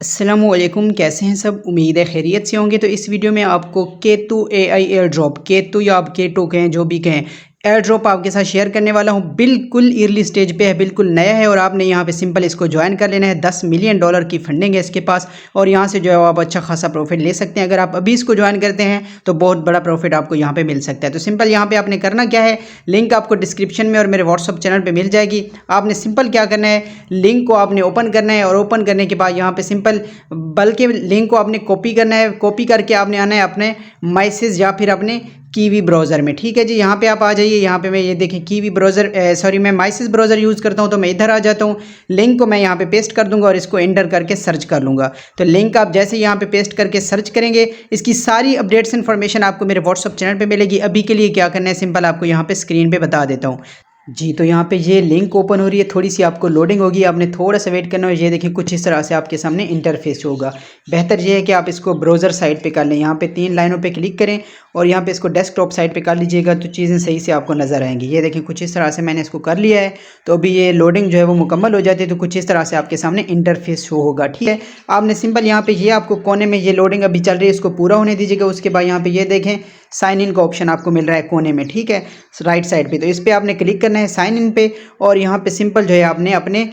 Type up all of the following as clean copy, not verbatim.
अस्सलामुअलैकुम, कैसे हैं सब। उम्मीद है खैरियत से होंगे। तो इस वीडियो में आपको Ketu AI air drop, Ketu या आप केटो कहें, जो भी कहें, एयर ड्रॉप आपके साथ शेयर करने वाला हूं। बिल्कुल अर्ली स्टेज पे है, बिल्कुल नया है और आपने यहां पे सिंपल इसको ज्वाइन कर लेना है। 10 मिलियन डॉलर की फंडिंग है इसके पास और यहां से जो है आप अच्छा खासा प्रॉफिट ले सकते हैं। अगर आप अभी इसको ज्वाइन करते हैं तो बहुत बड़ा प्रॉफिट आपको यहाँ पे मिल सकता है। तो सिंपल यहाँ पे आपने करना क्या है, लिंक आपको डिस्क्रिप्शन में और मेरे व्हाट्सअप चैनल पर मिल जाएगी। आपने सिंपल क्या करना है, लिंक को आपने ओपन करना है और ओपन करने के बाद यहाँ पे सिंपल बल्कि लिंक को आपने कॉपी करना है। कॉपी करके आपने आना है अपने मैसेज या फिर अपने कीवी ब्राउज़र में। ठीक है जी, यहाँ पे आप आ जाइए। यहाँ पे मैं ये देखें कीवी ब्राउज़र, सॉरी मैं मैसेज ब्राउज़र यूज़ करता हूँ, तो मैं इधर आ जाता हूँ। लिंक को मैं यहाँ पे पेस्ट कर दूंगा और इसको एंटर करके सर्च कर लूँगा। तो लिंक आप जैसे यहाँ पे पेस्ट करके सर्च करेंगे, इसकी सारी अपडेट्स इन्फॉर्मेशन आपको मेरे व्हाट्सअप चैनल पर मिलेगी। अभी के लिए क्या करना है, सिंपल आपको यहाँ पर स्क्रीन पर बता देता हूँ जी। तो यहाँ पे ये लिंक ओपन हो रही है, थोड़ी सी आपको लोडिंग होगी, आपने थोड़ा सा वेट करना है। ये देखिए कुछ इस तरह से आपके सामने इंटरफेस होगा। बेहतर ये है कि आप इसको ब्राउज़र साइड पे कर लें। यहाँ पे 3 लाइनों पे क्लिक करें और यहाँ पे इसको डेस्कटॉप साइड पे कर लीजिएगा, तो चीज़ें सही से आपको नज़र आएंगी। ये देखिए कुछ इस तरह से मैंने इसको कर लिया है। तो अभी ये लोडिंग जो है वो मुकम्मल हो जाती है, तो कुछ इस तरह से आपके सामने इंटरफेस शो होगा। ठीक है, आपने सिंपल यहाँ पे ये आपको कोने में ये लोडिंग अभी चल रही है, इसको पूरा होने दीजिएगा। उसके बाद यहाँ पे ये देखें साइन इन का ऑप्शन आपको मिल रहा है कोने में, ठीक है, राइट साइड पे। तो इस पर आपने क्लिक करना है साइन इन पे और यहाँ पे सिंपल जो है आपने अपने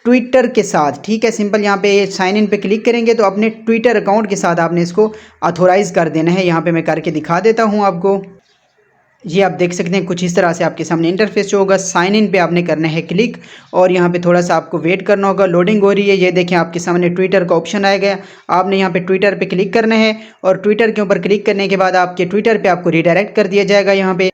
ट्विटर के साथ, ठीक है, सिंपल यहाँ पे साइन इन पे क्लिक करेंगे तो अपने ट्विटर अकाउंट के साथ आपने इसको ऑथोराइज़ कर देना है। यहाँ पे मैं करके दिखा देता हूँ आपको। ये आप देख सकते हैं कुछ इस तरह से आपके सामने इंटरफेस होगा। साइन इन पे आपने करना है क्लिक और यहाँ पे थोड़ा सा आपको वेट करना होगा। लोडिंग हो रही है। ये देखें आपके सामने ट्विटर का ऑप्शन आ गया। आपने यहाँ पे ट्विटर पे क्लिक करना है और ट्विटर के ऊपर क्लिक करने के बाद आपके ट्विटर पे आपको रिडायरेक्ट कर दिया जाएगा। यहाँ पे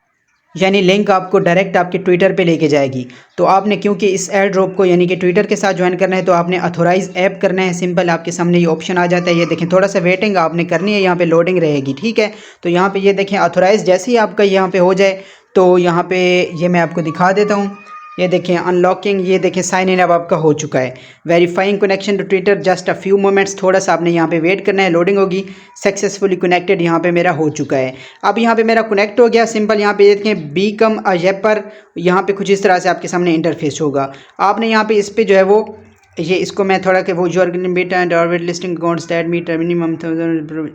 यानी लिंक आपको डायरेक्ट आपके ट्विटर पे लेके जाएगी। तो आपने क्योंकि इस एयर ड्रॉप को यानी कि ट्विटर के साथ ज्वाइन करना है, तो आपने अथोराइज ऐप करना है। सिंपल आपके सामने ये ऑप्शन आ जाता है। ये देखें थोड़ा सा वेटिंग आपने करनी है, यहाँ पे लोडिंग रहेगी। ठीक है, तो यहाँ पे ये देखें अथोराइज जैसे ही आपका यहाँ पे हो जाए तो यहाँ पे ये मैं आपको दिखा देता हूँ। ये देखें अनलॉकिंग, ये देखें साइन इन अब आपका हो चुका है। Verifying connection to Twitter just a few moments, थोड़ा सा आपने यहाँ पे वेट करना है, लोडिंग होगी। सक्सेसफुली कनेक्टेड यहाँ पे मेरा हो चुका है। अब यहाँ पे मेरा कनेक्ट हो गया। सिंपल यहाँ पे देखें बीकम अ रैपर, यहाँ पे कुछ इस तरह से आपके सामने इंटरफेस होगा। आपने यहाँ पे इस पर जो है वो ये इसको मैं थोड़ा कि वो जो and orbit listing accounts that meet minimum.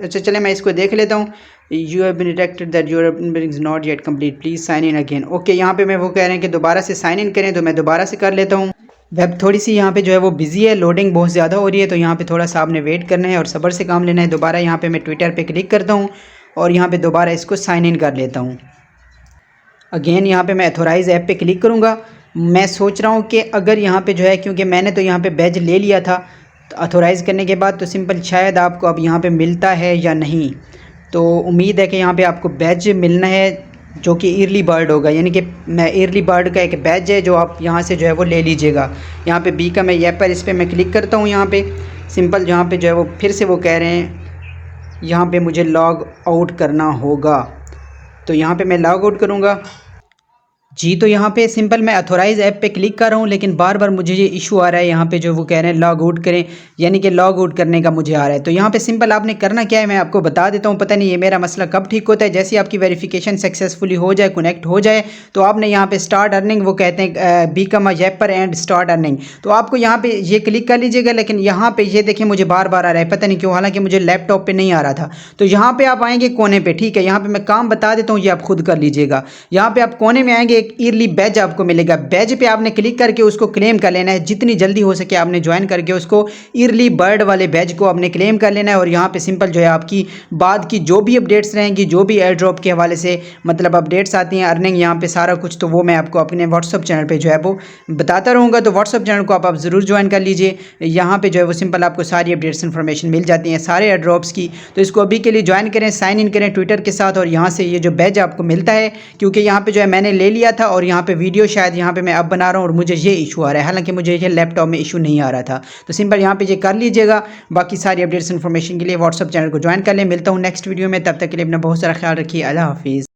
अच्छा चले मैं इसको देख लेता हूँ। You have been detected that your is not yet complete, please sign in again. Okay, यहाँ पे मैं वो कह रहे हैं कि दोबारा से साइन इन करें, तो मैं दोबारा से कर लेता हूँ। वेब थोड़ी सी यहाँ पे जो है वो बिजी है, लोडिंग बहुत ज़्यादा हो रही है, तो यहाँ पे थोड़ा सा आपने वेट करना है और सब्र से काम लेना है। दोबारा यहाँ पे मैं ट्विटर पे क्लिक करता हूँ और यहाँ पे दोबारा इसको साइन इन कर लेता हूँ। अगेन यहाँ पे मैं अथोराइज ऐप पे क्लिक करूँगा। मैं सोच रहा हूँ कि अगर यहाँ पे जो है, क्योंकि मैंने तो यहाँ पे बैज ले लिया था, तो अथोराइज़ करने के बाद तो सिंपल शायद आपको अब यहाँ पे मिलता है या नहीं। तो उम्मीद है कि यहाँ पे आपको बैज मिलना है जो कि अर्ली बर्ड होगा, यानी कि मैं अर्ली बर्ड का एक बैज है जो आप यहाँ से जो है वो ले लीजिएगा। यहाँ पे बी का मैं ये पर इस पर मैं क्लिक करता हूँ। यहाँ पे सिंपल यहाँ पे जो है वो फिर से वो कह रहे हैं यहाँ पे मुझे लॉग आउट करना होगा, तो यहाँ पे मैं लॉग आउट करूँगा जी। तो यहाँ पे सिंपल मैं अथोराइज़ ऐप पे क्लिक कर रहा हूँ, लेकिन बार बार मुझे ये इशू आ रहा है। यहाँ पे जो वो कह रहे हैं लॉग आउट करें, यानी कि लॉग आउट करने का मुझे आ रहा है। तो यहाँ पे सिंपल आपने करना क्या है मैं आपको बता देता हूँ। पता नहीं ये मेरा मसला कब ठीक होता है। जैसे आपकी वेरिफिकेशन सक्सेसफुली हो जाए, कनेक्ट हो जाए, तो आपने यहाँ पे स्टार्ट अर्निंग, वो कहते हैं become a rapper and start earning, तो आपको यहाँ पे ये क्लिक कर लीजिएगा। लेकिन यहाँ पे ये देखिए मुझे बार बार आ रहा है, पता नहीं क्यों, हालांकि मुझे लैपटॉप पे नहीं आ रहा था। तो यहाँ पे आप आएंगे कोने पे, ठीक है, यहाँ पे मैं काम बता देता हूँ, ये आप खुद कर लीजिएगा। यहाँ पे आप कोने में आएंगे, एक ईयरली बैज आपको मिलेगा। बैज पे आपने क्लिक करके उसको क्लेम कर लेना है। जितनी जल्दी हो सके आपने ज्वाइन करके उसको ईयरली बर्ड वाले बैज को आपने क्लेम कर लेना है। और यहाँ पे सिंपल जो है आपकी बाद की जो भी अपडेट्स रहेंगी, जो भी एयर ड्रॉप के हवाले से मतलब अपडेट्स आती हैं, अर्निंग यहाँ पे सारा कुछ, तो वो मैं आपको अपने व्हाट्सअप चैनल पे जो है वो बताता रहूँगा। तो व्हाट्सअप चैनल को आप ज़रूर ज्वाइन कर लीजिए। यहाँ पे जो है वो सिंपल आपको सारी अपडेट्स इन्फॉर्मेशन मिल जाती हैं सारे एयर ड्रॉप्स की। तो इसको अभी के लिए ज्वाइन करें, साइन इन करें ट्विटर के साथ और यहाँ से ये जो बैज आपको मिलता है, क्योंकि यहाँ पे जो है मैंने ले लिया था और यहाँ पे वीडियो शायद यहाँ पे मैं अब बना रहा हूँ और मुझे ये इशू आ रहा है, हालांकि मुझे ये लैपटॉप में इशू नहीं आ रहा था। तो सिंपल यहाँ पे ये कर लीजिएगा। बाकी सारी अपडेट्स इन्फॉर्मेशन के लिए व्हाट्सअप चैनल को ज्वाइन कर लें। मिलता हूँ नेक्स्ट वीडियो में, तब तक के लिए अपना बहुत सारा ख्याल रखिए। अल्लाह हाफिज़।